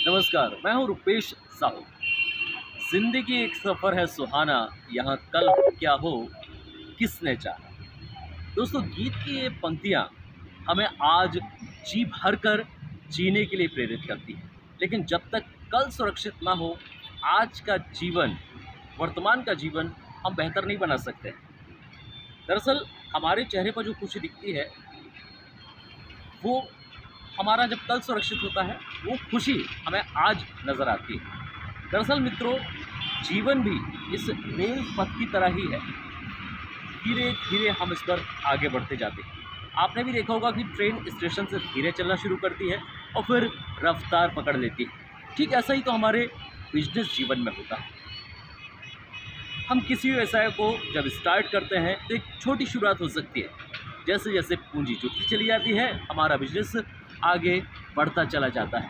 नमस्कार, मैं हूँ रुपेश साहू। ज़िंदगी एक सफ़र है सुहाना, यहाँ कल क्या हो किसने चाहा। दोस्तों, गीत की ये पंक्तियाँ हमें आज जी भर कर जीने के लिए प्रेरित करती हैं। लेकिन जब तक कल सुरक्षित ना हो, आज का जीवन, वर्तमान का जीवन हम बेहतर नहीं बना सकते। दरअसल हमारे चेहरे पर जो खुशी दिखती है, वो हमारा जब कल सुरक्षित होता है, वो खुशी हमें आज नज़र आती है। दरअसल मित्रों, जीवन भी इस रेल पथ की तरह ही है। धीरे धीरे हम इस पर आगे बढ़ते जाते हैं। आपने भी देखा होगा कि ट्रेन स्टेशन से धीरे चलना शुरू करती है और फिर रफ्तार पकड़ लेती है। ठीक ऐसा ही तो हमारे बिजनेस जीवन में होता है। हम किसी व्यवसाय को जब स्टार्ट करते हैं तो एक छोटी शुरुआत हो सकती है। जैसे जैसे पूंजी जुटती चली जाती है, हमारा बिजनेस आगे बढ़ता चला जाता है।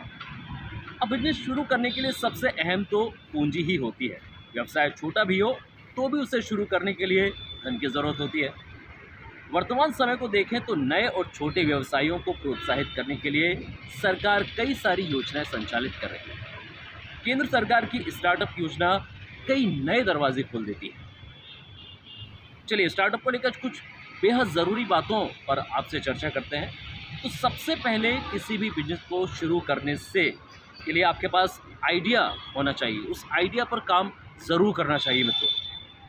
अब बिजनेस शुरू करने के लिए सबसे अहम तो पूंजी ही होती है। व्यवसाय छोटा भी हो तो भी उसे शुरू करने के लिए धन की ज़रूरत होती है। वर्तमान समय को देखें तो नए और छोटे व्यवसायों को प्रोत्साहित करने के लिए सरकार कई सारी योजनाएं संचालित कर रही है। केंद्र सरकार की स्टार्टअप योजना कई नए दरवाजे खोल देती है। चलिए, स्टार्टअप को लेकर कुछ बेहद ज़रूरी बातों पर आपसे चर्चा करते हैं। तो सबसे पहले किसी भी बिजनेस को शुरू करने से के लिए आपके पास आइडिया होना चाहिए। उस आइडिया पर काम ज़रूर करना चाहिए मित्रों।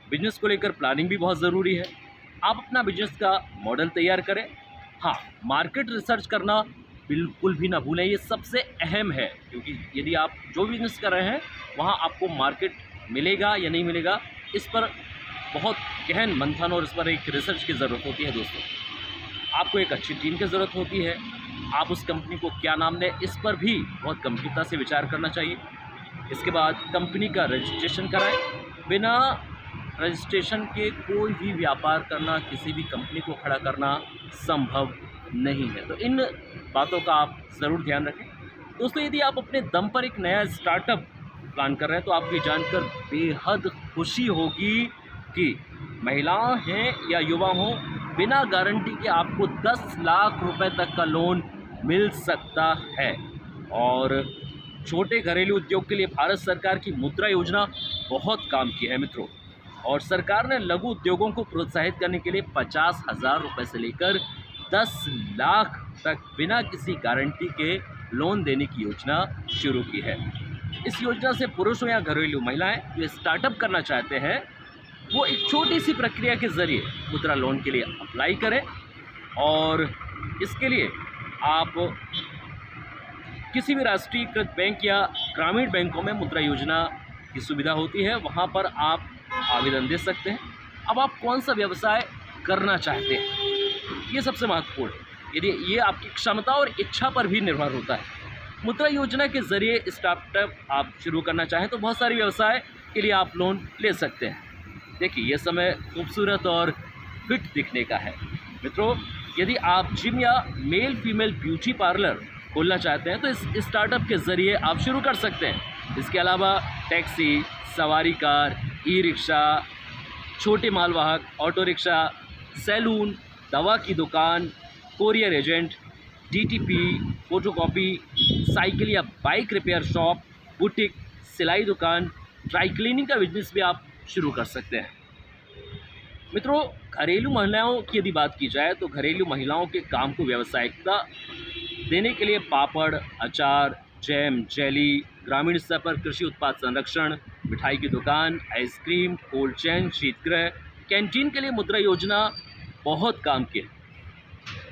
बिजनेस को लेकर प्लानिंग भी बहुत ज़रूरी है। आप अपना बिजनेस का मॉडल तैयार करें। हाँ, मार्केट रिसर्च करना बिल्कुल भी ना भूलें, ये सबसे अहम है। क्योंकि यदि आप जो बिजनेस कर रहे हैं वहाँ आपको मार्केट मिलेगा या नहीं मिलेगा, इस पर बहुत गहन मंथन और इस पर एक रिसर्च की ज़रूरत होती है दोस्तों। आपको एक अच्छी टीम की ज़रूरत होती है। आप उस कंपनी को क्या नाम दें, इस पर भी बहुत गंभीरता से विचार करना चाहिए। इसके बाद कंपनी का रजिस्ट्रेशन कराएं। बिना रजिस्ट्रेशन के कोई भी व्यापार करना, किसी भी कंपनी को खड़ा करना संभव नहीं है। तो इन बातों का आप ज़रूर ध्यान रखें दोस्तों। यदि आप अपने दम पर एक नया स्टार्टअप प्लान कर रहे हैं तो आपको ये जानकर बेहद खुशी होगी कि महिलाएं हैं या युवा हों, बिना गारंटी के आपको 10 लाख रुपए तक का लोन मिल सकता है। और छोटे घरेलू उद्योग के लिए भारत सरकार की मुद्रा योजना बहुत काम की है मित्रों। और सरकार ने लघु उद्योगों को प्रोत्साहित करने के लिए 50,000 रुपये से लेकर 10 लाख तक बिना किसी गारंटी के लोन देने की योजना शुरू की है। इस योजना से पुरुष या घरेलू महिलाएं जो स्टार्टअप करना चाहते हैं, वो एक छोटी सी प्रक्रिया के ज़रिए मुद्रा लोन के लिए अप्लाई करें। और इसके लिए आप किसी भी राष्ट्रीयकृत बैंक या ग्रामीण बैंकों में मुद्रा योजना की सुविधा होती है, वहाँ पर आप आवेदन दे सकते हैं। अब आप कौन सा व्यवसाय करना चाहते हैं, ये सबसे महत्वपूर्ण है। यदि ये आपकी क्षमता और इच्छा पर भी निर्भर होता है। मुद्रा योजना के ज़रिए स्टार्टअप आप शुरू करना चाहें तो बहुत सारे व्यवसाय के लिए आप लोन ले सकते हैं। देखिए, ये समय खूबसूरत और फिट दिखने का है मित्रों। यदि आप जिम या मेल फीमेल ब्यूटी पार्लर खोलना चाहते हैं तो इस स्टार्टअप के ज़रिए आप शुरू कर सकते हैं। इसके अलावा टैक्सी, सवारी कार, ई रिक्शा, छोटे मालवाहक, ऑटो रिक्शा, सैलून, दवा की दुकान, courier agent, DTP, photocopy, cycle या बाइक रिपेयर शॉप, बुटीक, सिलाई दुकान, ड्राई क्लीनिंग का बिजनेस भी आप शुरू कर सकते हैं। मित्रों, घरेलू महिलाओं की यदि बात की जाए तो घरेलू महिलाओं के काम को व्यावसायिकता देने के लिए पापड़, अचार, जैम, जेली, ग्रामीण स्तर पर कृषि उत्पाद संरक्षण, मिठाई की दुकान, आइसक्रीम, कोल्ड चेन, शीतगृह, कैंटीन के लिए मुद्रा योजना बहुत काम की है।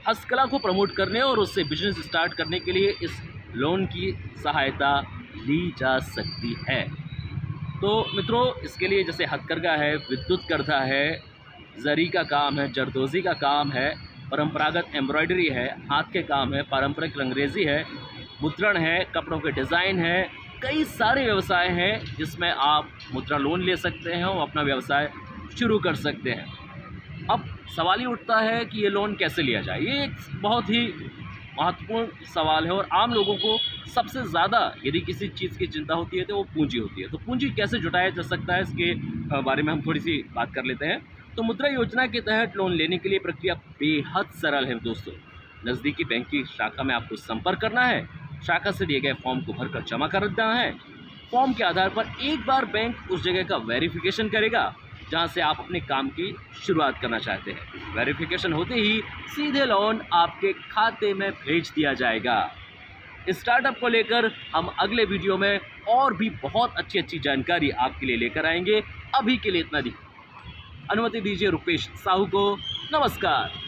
हस्तकला को प्रमोट करने और उससे बिजनेस स्टार्ट करने के लिए इस लोन की सहायता ली जा सकती है। तो मित्रों, इसके लिए जैसे हथकरघा है, विद्युत कर्धा है, जरी का काम है, जरदोजी का काम है, परंपरागत एम्ब्रॉयडरी है, हाथ के काम है, पारंपरिक रंगरेजी है, मुद्रण है, कपड़ों के डिज़ाइन है, कई सारे व्यवसाय हैं जिसमें आप मुद्रा लोन ले सकते हैं और अपना व्यवसाय शुरू कर सकते हैं। अब सवाल ये उठता है कि ये लोन कैसे लिया जाए। ये एक बहुत ही महत्वपूर्ण सवाल है और आम लोगों को सबसे ज़्यादा यदि किसी चीज़ की चिंता होती है तो वो पूंजी होती है। तो पूंजी कैसे जुटाया जा सकता है, इसके बारे में हम थोड़ी सी बात कर लेते हैं। तो मुद्रा योजना के तहत लोन लेने के लिए प्रक्रिया बेहद सरल है दोस्तों। नज़दीकी बैंक की शाखा में आपको संपर्क करना है शाखा से दिए गए फॉर्म को भरकर जमा कर देना है। फॉर्म के आधार पर एक बार बैंक उस जगह का वेरिफिकेशन करेगा जहां से आप अपने काम की शुरुआत करना चाहते हैं। वेरिफिकेशन होते ही सीधे लोन आपके खाते में भेज दिया जाएगा। इस स्टार्टअप को लेकर हम अगले वीडियो में और भी बहुत अच्छी जानकारी आपके लिए लेकर आएंगे। अभी के लिए इतना दी अनुमति दीजिए रुपेश साहू को। नमस्कार।